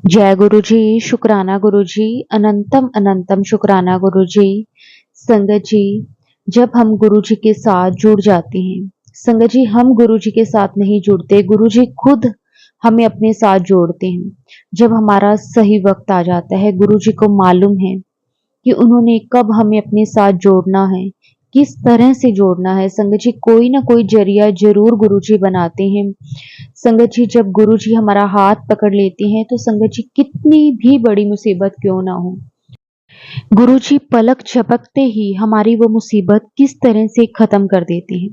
जय गुरु जी, शुक्राना गुरु जी, अनंतम अनंतम शुक्राना गुरु जी। संगत जी, जब हम गुरु जी के साथ जुड़ जाते हैं, संगत जी हम गुरु जी के साथ नहीं जुड़ते, गुरु जी खुद हमें अपने साथ जोड़ते हैं। जब हमारा सही वक्त आ जाता है, गुरु जी को मालूम है कि उन्होंने कब हमें अपने साथ जोड़ना है, किस तरह से जोड़ना है। संगत जी कोई ना कोई जरिया जरूर गुरु जी बनाते हैं। संगत जी जब गुरु जी हमारा हाथ पकड़ लेते हैं तो संगत जी कितनी भी बड़ी मुसीबत क्यों ना हो, गुरु जी पलक झपकते ही हमारी वो मुसीबत किस तरह से खत्म कर देते हैं।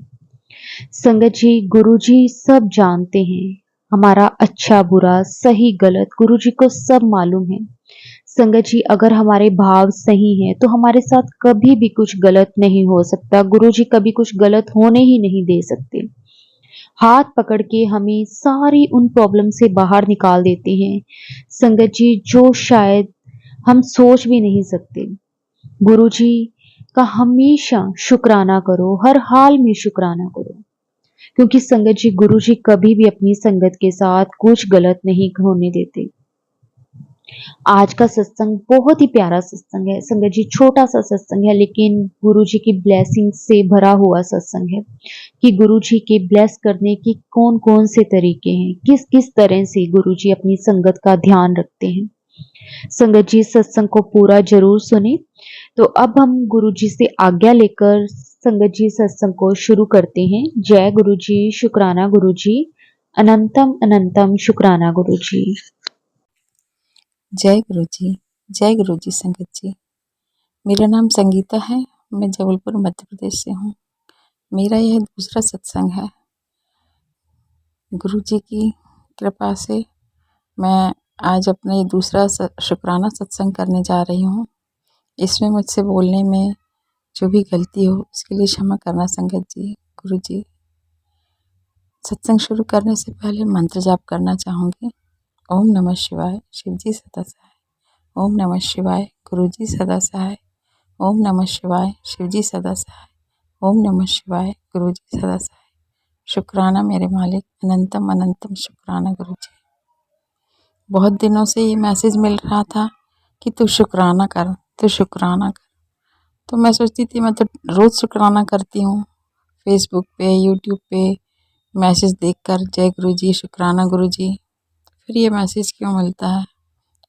संगत जी गुरु जी सब जानते हैं, हमारा अच्छा बुरा सही गलत गुरु जी को सब मालूम है। संगत जी अगर हमारे भाव सही हैं तो हमारे साथ कभी भी कुछ गलत नहीं हो सकता, गुरु जी कभी कुछ गलत होने ही नहीं दे सकते। हाथ पकड़ के हमें सारी उन प्रॉब्लम से बाहर निकाल देते हैं संगत जी, जो शायद हम सोच भी नहीं सकते। गुरु जी का हमेशा शुक्राना करो, हर हाल में शुक्राना करो, क्योंकि संगत जी गुरु जी कभी भी अपनी संगत के साथ कुछ गलत नहीं होने देते। आज का सत्संग बहुत ही प्यारा सत्संग है संगत जी, छोटा सा सत्संग है लेकिन गुरु जी की ब्लेसिंग से भरा हुआ सत्संग है कि गुरु जी के ब्लेस करने के कौन कौन से तरीके हैं, किस किस तरह से गुरु जी अपनी संगत का ध्यान रखते हैं। संगत जी सत्संग को पूरा जरूर सुने। तो अब हम गुरु जी से आज्ञा लेकर संगत जी सत्संग को शुरू करते हैं। जय गुरु जी, शुक्राना गुरु जी, अनंतम अनंतम शुक्राना गुरु जी। जय गुरु जी, जय गुरु जी। संगत जी, मेरा नाम संगीता है, मैं जबलपुर मध्य प्रदेश से हूँ। मेरा यह दूसरा सत्संग है। गुरु जी की कृपा से मैं आज अपना ये दूसरा शुक्राना सत्संग करने जा रही हूँ। इसमें मुझसे बोलने में जो भी गलती हो उसके लिए क्षमा करना संगत जी। गुरु जी, सत्संग शुरू करने से पहले मंत्र जाप करना चाहूँगी। ओम नमः शिवाय, शिव जी सदा सहाय। ओम नमः शिवाय, गुरु जी सदा सहाय। ओम नमः शिवाय, शिव जी सदा सहाय। ओम नमः शिवाय, गुरु जी सदा सहाय। शुक्राना मेरे मालिक, अनंतम अनंतम शुक्राना गुरु जी। बहुत दिनों से ये मैसेज मिल रहा था कि तू शुक्राना कर, तू शुक्राना कर। तो मैं सोचती थी मैं तो रोज़ शुक्राना करती हूँ, फेसबुक पे यूट्यूब पे मैसेज देखकर जय गुरु जी, शुक्राना गुरु जी। फिर ये मैसेज क्यों मिलता है?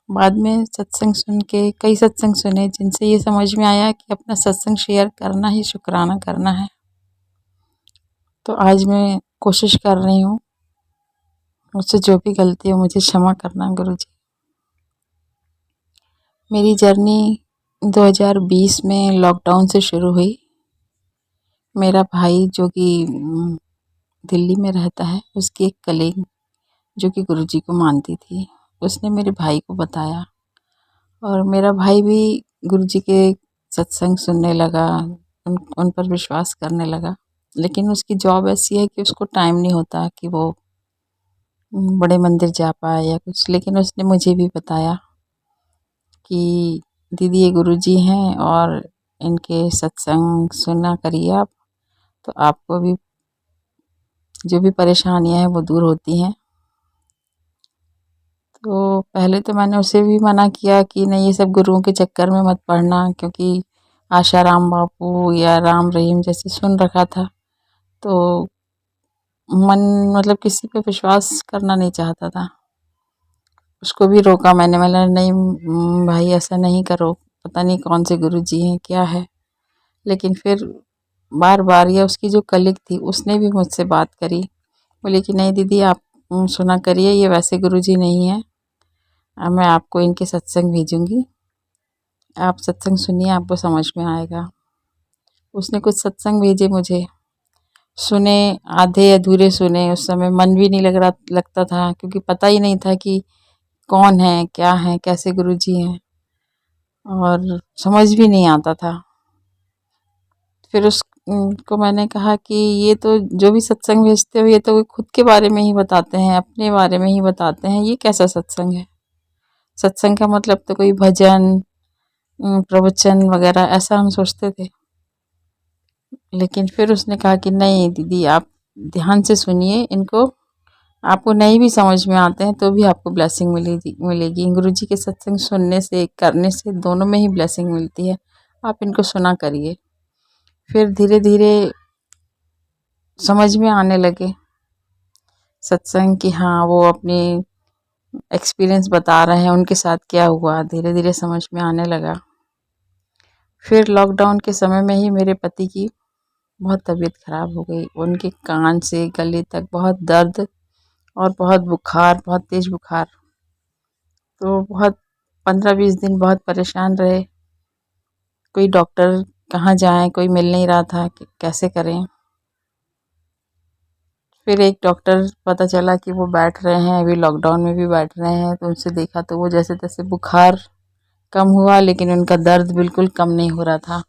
बाद में सत्संग सुन के, कई सत्संग सुने जिनसे ये समझ में आया कि अपना सत्संग शेयर करना ही शुक्राना करना है। तो आज मैं कोशिश कर रही हूँ, मुझसे जो भी गलती हो मुझे क्षमा करना गुरु जी। मेरी जर्नी 2020 में लॉकडाउन से शुरू हुई। मेरा भाई जो कि दिल्ली में रहता है, उसकी एक कलीग जो कि गुरु जी को मानती थी, उसने मेरे भाई को बताया और मेरा भाई भी गुरु जी के सत्संग सुनने लगा, उन पर विश्वास करने लगा। लेकिन उसकी जॉब ऐसी है कि उसको टाइम नहीं होता कि वो बड़े मंदिर जा पाए या कुछ। लेकिन उसने मुझे भी बताया कि दीदी ये गुरु जी हैं और इनके सत्संग सुना करिए आप, तो आपको भी जो भी परेशानियां हैं वो दूर होती हैं। तो पहले तो मैंने उसे भी मना किया कि नहीं ये सब गुरुओं के चक्कर में मत पड़ना, क्योंकि आशाराम बापू या राम रहीम जैसे सुन रखा था तो मन मतलब किसी पे विश्वास करना नहीं चाहता था। उसको भी रोका मैंने नहीं भाई ऐसा नहीं करो, पता नहीं कौन से गुरु जी हैं क्या है। लेकिन फिर बार बार, या उसकी जो कलीग थी उसने भी मुझसे बात करी, बोली कि नहीं दीदी आप सुना करिए, ये वैसे गुरु जी नहीं है, मैं आपको इनके सत्संग भेजूंगी, आप सत्संग सुनिए आपको समझ में आएगा। उसने कुछ सत्संग भेजे मुझे, सुने, आधे अधूरे सुने। उस समय मन भी नहीं लगता था, क्योंकि पता ही नहीं था कि कौन है, क्या है, कैसे गुरुजी हैं, और समझ भी नहीं आता था। फिर उसको मैंने कहा कि ये तो जो भी सत्संग भेजते हो ये तो खुद के बारे में ही बताते हैं, अपने बारे में ही बताते हैं, ये कैसा सत्संग है? सत्संग का मतलब तो कोई भजन प्रवचन वगैरह ऐसा हम सोचते थे। लेकिन फिर उसने कहा कि नहीं दीदी आप ध्यान से सुनिए इनको, आपको नहीं भी समझ में आते हैं तो भी आपको ब्लेसिंग मिलेगी मिलेगी। गुरु जी के सत्संग सुनने से, करने से दोनों में ही ब्लेसिंग मिलती है। आप इनको सुना करिए। फिर धीरे धीरे समझ में आने लगे सत्संग कि हाँ, वो अपने एक्सपीरियंस बता रहे हैं, उनके साथ क्या हुआ, धीरे धीरे समझ में आने लगा। फिर लॉकडाउन के समय में ही मेरे पति की बहुत तबीयत खराब हो गई। उनके कान से गले तक बहुत दर्द और बहुत बुखार, बहुत तेज बुखार। तो बहुत 15-20 दिन बहुत परेशान रहे। कोई डॉक्टर कहाँ जाएं, कोई मिल नहीं रहा था कि कैसे करें। फिर एक डॉक्टर पता चला कि वो बैठ रहे हैं, अभी लॉकडाउन में भी बैठ रहे हैं। तो उनसे देखा तो वो जैसे तैसे बुखार कम हुआ, लेकिन उनका दर्द बिल्कुल कम नहीं हो रहा था।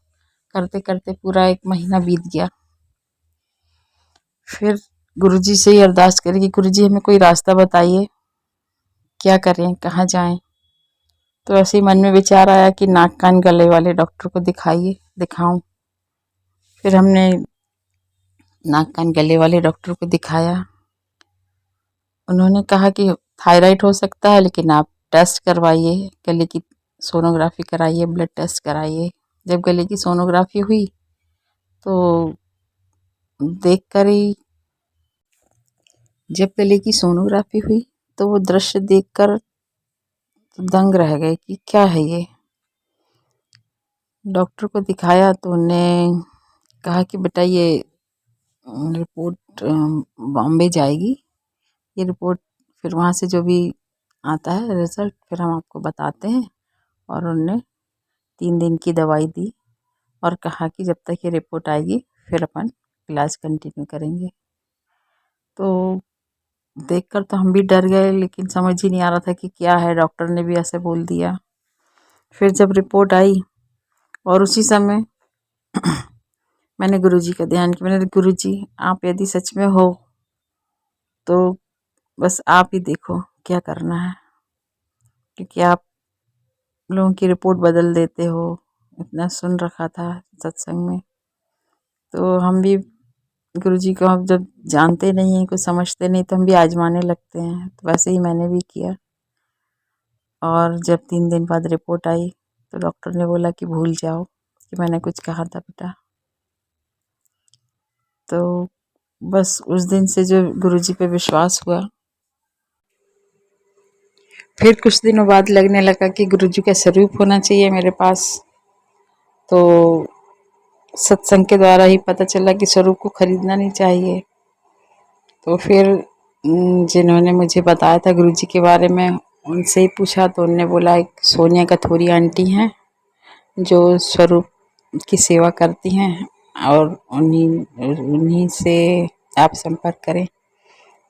करते करते पूरा 1 महीना बीत गया। फिर गुरुजी से ही अरदास करी कि गुरुजी हमें कोई रास्ता बताइए, क्या करें, कहाँ जाएं। तो ऐसे ही मन में विचार आया कि नाक कान गले वाले डॉक्टर को दिखाऊं। फिर हमने नाक कान गले वाले डॉक्टर को दिखाया। उन्होंने कहा कि थायराइड हो सकता है, लेकिन आप टेस्ट करवाइए, गले की सोनोग्राफी कराइए, ब्लड टेस्ट कराइए। जब गले की सोनोग्राफी हुई तो देखकर ही जब गले की सोनोग्राफी हुई तो वो दृश्य देखकर तो दंग रह गए कि क्या है ये। डॉक्टर को दिखाया तो उन्हें कहा कि बेटा ये रिपोर्ट बॉम्बे जाएगी। ये रिपोर्ट फिर वहाँ से जो भी आता है रिज़ल्ट फिर हम आपको बताते हैं। और उन्होंने 3 दिन की दवाई दी और कहा कि जब तक ये रिपोर्ट आएगी फिर अपन इलाज कंटिन्यू करेंगे। तो देखकर तो हम भी डर गए, लेकिन समझ ही नहीं आ रहा था कि क्या है। डॉक्टर ने भी ऐसे बोल दिया। फिर जब रिपोर्ट आई और उसी समय मैंने गुरुजी का ध्यान किया। मैंने गुरुजी, आप यदि सच में हो तो बस आप ही देखो क्या करना है, क्योंकि आप लोगों की रिपोर्ट बदल देते हो। इतना सुन रखा था सत्संग में। तो हम भी गुरुजी को हम जब जानते नहीं हैं, कुछ समझते नहीं, तो हम भी आजमाने लगते हैं। तो वैसे ही मैंने भी किया। और जब 3 दिन बाद रिपोर्ट आई तो डॉक्टर ने बोला कि भूल जाओ कि मैंने कुछ कहा था बेटा। तो बस उस दिन से जो गुरुजी पे विश्वास हुआ, फिर कुछ दिनों बाद लगने लगा कि गुरुजी का स्वरूप होना चाहिए मेरे पास। तो सत्संग के द्वारा ही पता चला कि स्वरूप को खरीदना नहीं चाहिए। तो फिर जिन्होंने मुझे बताया था गुरुजी के बारे में, उनसे ही पूछा तो उनने बोला एक सोनिया कथोरी आंटी हैं जो स्वरूप की सेवा करती हैं, और उन्हीं से आप संपर्क करें।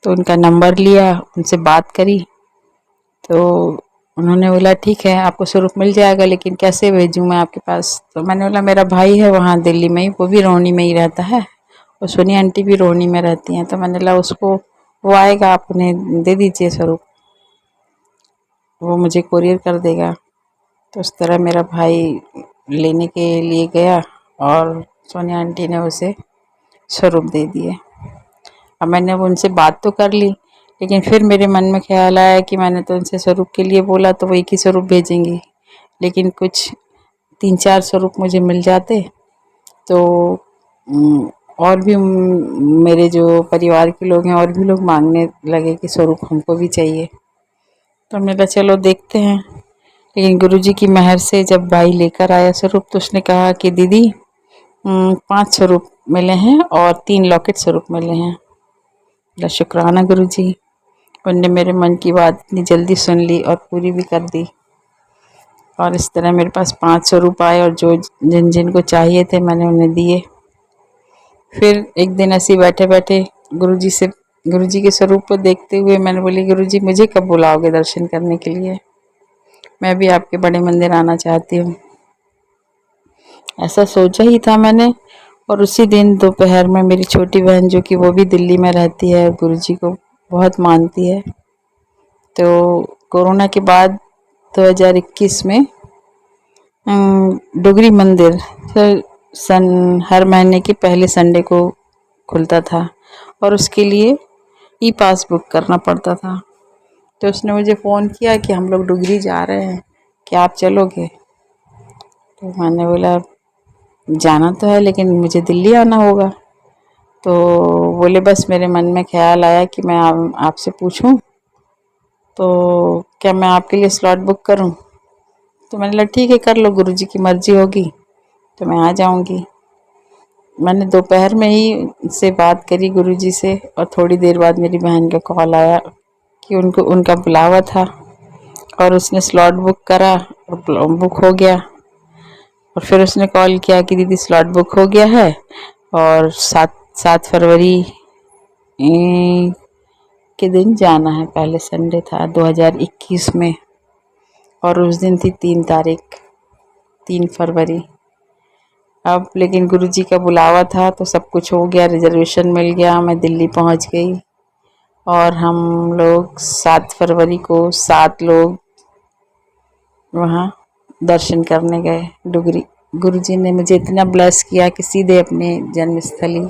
तो उनका नंबर लिया, उनसे बात करी। तो उन्होंने बोला ठीक है, आपको स्वरूप मिल जाएगा, लेकिन कैसे भेजूँ मैं आपके पास। तो मैंने बोला मेरा भाई है वहाँ दिल्ली में ही, वो भी रोहिणी में ही रहता है, और सोनिया आंटी भी रोहिणी में रहती हैं। तो मैंने बोला उसको, वो आएगा, आप उन्हें दे दीजिए स्वरूप, वो मुझे कोरियर कर देगा। तो उस तरह मेरा भाई लेने के लिए गया और सोनिया आंटी ने उसे स्वरूप दे दिए। अब मैंने अब उनसे बात तो कर ली, लेकिन फिर मेरे मन में ख्याल आया कि मैंने तो उनसे स्वरूप के लिए बोला तो वो एक ही स्वरूप भेजेंगी, लेकिन कुछ 3-4 स्वरूप मुझे मिल जाते तो और भी मेरे जो परिवार के लोग हैं और भी लोग मांगने लगे कि स्वरूप हमको भी चाहिए। तो हमने कहा चलो देखते हैं। लेकिन गुरुजी की मेहर से जब भाई लेकर आया स्वरूप तो उसने कहा कि दीदी 5 स्वरूप मिले हैं और 3 लॉकेट स्वरूप मिले हैं। बोला शुक्राना गुरुजी, उनने मेरे मन की बात इतनी जल्दी सुन ली और पूरी भी कर दी। और इस तरह मेरे पास 5 स्वरूप आए और जो जिन जिन को चाहिए थे मैंने उन्हें दिए। फिर एक दिन ऐसे बैठे बैठे गुरुजी के स्वरूप को देखते हुए मैंने बोली गुरुजी मुझे कब बुलाओगे दर्शन करने के लिए, मैं भी आपके बड़े मंदिर आना चाहती हूँ। ऐसा सोचा ही था मैंने। और उसी दिन दोपहर में मेरी छोटी बहन, जो कि वो भी दिल्ली में रहती है, गुरुजी को बहुत मानती है, तो कोरोना के बाद 2021 में डोगरी मंदिर हर महीने के पहले संडे को खुलता था, और उसके लिए ई पास बुक करना पड़ता था। तो उसने मुझे फ़ोन किया कि हम लोग डुगरी जा रहे हैं, क्या आप चलोगे? तो मैंने बोला जाना तो है लेकिन मुझे दिल्ली आना होगा। तो बोले बस मेरे मन में ख़्याल आया कि मैं आपसे पूछूं तो क्या मैं आपके लिए स्लॉट बुक करूं? तो मैंने बोला ठीक है कर लो, गुरुजी की मर्ज़ी होगी तो मैं आ जाऊंगी। मैंने दोपहर में ही से बात करी गुरुजी से और थोड़ी देर बाद मेरी बहन का कॉल आया कि उनका बुलावा था और उसने स्लॉट बुक करा और बुक हो गया। और फिर उसने कॉल किया कि दीदी स्लॉट बुक हो गया है और 7 फरवरी के दिन जाना है। पहले संडे था 2021 में और उस दिन थी 3 फरवरी। अब लेकिन गुरुजी का बुलावा था तो सब कुछ हो गया, रिजर्वेशन मिल गया, मैं दिल्ली पहुंच गई और हम लोग 7 फरवरी को 7 लोग वहाँ दर्शन करने गए डुगरी। गुरुजी ने मुझे इतना ब्लेस किया कि सीधे अपने जन्मस्थली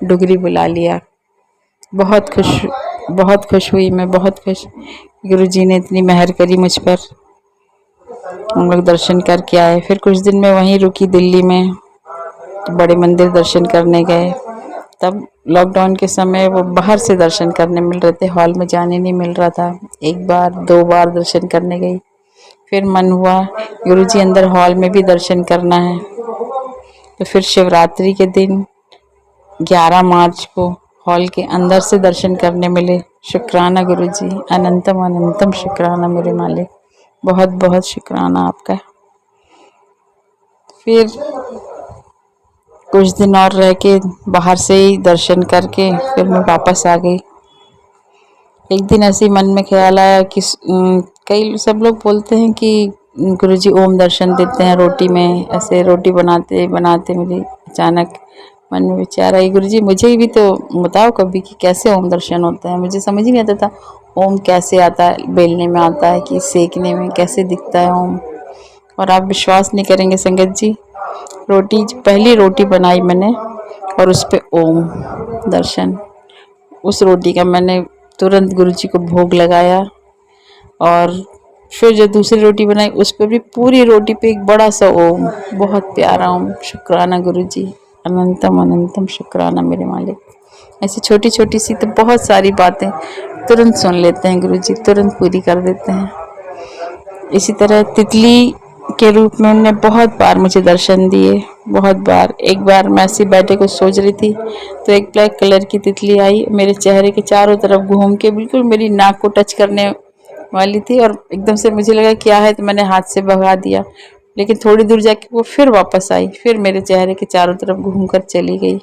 डुगरी बुला लिया। बहुत खुश हुई मैं, बहुत खुश। गुरुजी ने इतनी मेहर करी मुझ पर। हम लोग दर्शन करके आए। फिर कुछ दिन मैं वहीं रुकी दिल्ली में, तो बड़े मंदिर दर्शन करने गए। तब लॉकडाउन के समय वो बाहर से दर्शन करने मिल रहे थे, हॉल में जाने नहीं मिल रहा था। 1 बार 2 बार दर्शन करने गई, फिर मन हुआ गुरुजी अंदर हॉल में भी दर्शन करना है। तो फिर शिवरात्रि के दिन 11 मार्च को हॉल के अंदर से दर्शन करने मिले। शुक्राना गुरुजी, अनंतम अनंतम शुक्राना मेरे मालिक, बहुत बहुत शुक्राना आपका। फिर कुछ दिन और रह के बाहर से ही दर्शन करके फिर मैं वापस आ गई। एक दिन ऐसे ही मन में ख्याल आया कि कई सब लोग बोलते हैं कि गुरुजी ओम दर्शन देते हैं रोटी में। ऐसे रोटी बनाते बनाते मेरे अचानक मन में विचार आई, गुरुजी मुझे भी तो बताओ कभी कि कैसे ओम दर्शन होता है। मुझे समझ ही नहीं आता था ओम कैसे आता है, बेलने में आता है कि सेकने में, कैसे दिखता है ओम। और आप विश्वास नहीं करेंगे संगत जी, पहली रोटी बनाई मैंने और उस पे ओम दर्शन। उस रोटी का मैंने तुरंत गुरुजी को भोग लगाया और फिर जो दूसरी रोटी बनाई उस पर भी पूरी रोटी पे एक बड़ा सा ओम, बहुत प्यारा ओम। शुक्राना गुरुजी, अनंतम अनंतम शुक्राना मेरे मालिक। ऐसी छोटी छोटी सी तो बहुत सारी बातें तुरंत सुन लेते हैं गुरुजी, तुरंत पूरी कर देते हैं। इसी तरह तितली के रूप में उन्होंने बहुत बार मुझे दर्शन दिए, बहुत बार। एक बार मैं ऐसे बैठे कुछ सोच रही थी तो एक ब्लैक कलर की तितली आई, मेरे चेहरे के चारों तरफ घूम के बिल्कुल मेरी नाक को टच करने वाली थी और एकदम से मुझे लगा क्या है, तो मैंने हाथ से भगा दिया। लेकिन थोड़ी दूर जाके वो फिर वापस आई, फिर मेरे चेहरे के चारों तरफ घूम कर चली गई।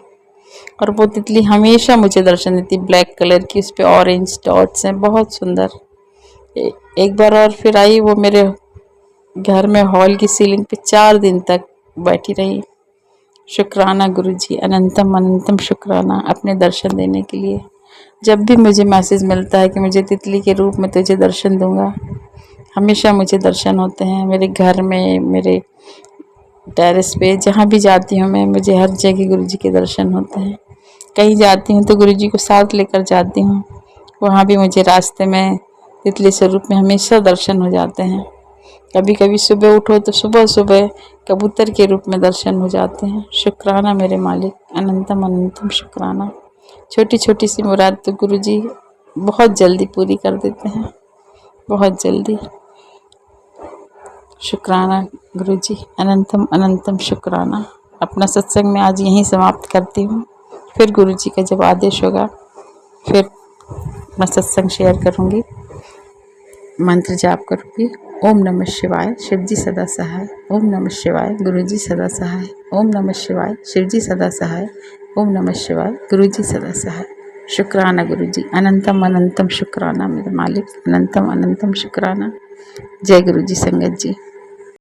और वो तितली हमेशा मुझे दर्शन देती, ब्लैक कलर की, उस पर ऑरेंज डॉट्स हैं, बहुत सुंदर। एक बार और फिर आई, वो मेरे घर में हॉल की सीलिंग पे 4 दिन तक बैठी रही। शुक्राना गुरुजी, अनंतम अनंतम शुक्राना अपने दर्शन देने के लिए। जब भी मुझे मैसेज मिलता है कि मुझे तितली के रूप में तुझे दर्शन दूंगा, हमेशा मुझे दर्शन होते हैं। मेरे घर में, मेरे टेरेस पे, जहाँ भी जाती हूँ मैं, मुझे हर जगह गुरुजी के दर्शन होते हैं। कहीं जाती हूँ तो गुरुजी को साथ लेकर जाती हूँ, वहाँ भी मुझे रास्ते में तितली स्वरूप में हमेशा दर्शन हो जाते हैं। कभी कभी सुबह उठो तो सुबह सुबह कबूतर के रूप में दर्शन हो जाते हैं। शुक्राना मेरे मालिक, अनंतम अनंतम शुक्राना। छोटी छोटी सी मुराद तो गुरुजी बहुत जल्दी पूरी कर देते हैं, बहुत जल्दी। शुक्राना गुरुजी, अनंतम अनंतम शुक्राना। अपना सत्संग मैं आज यहीं समाप्त करती हूँ। फिर गुरुजी का जब आदेश होगा फिर मैं सत्संग शेयर करूँगी, मंत्र जाप करूँगी। ओम नमः शिवाय, शिवजी सदा सहाय। ओम नमः शिवाय, गुरुजी सदा सहाय। ओम नमः शिवाय, शिवजी सदा सहाय। ओम नमः शिवाय, गुरुजी सदा सहाय। शुक्राना गुरुजी, अनंतम अनंतम शुक्राना मेरे मालिक, अनंतम अनंतम शुक्राना। जय गुरुजी संगत जी।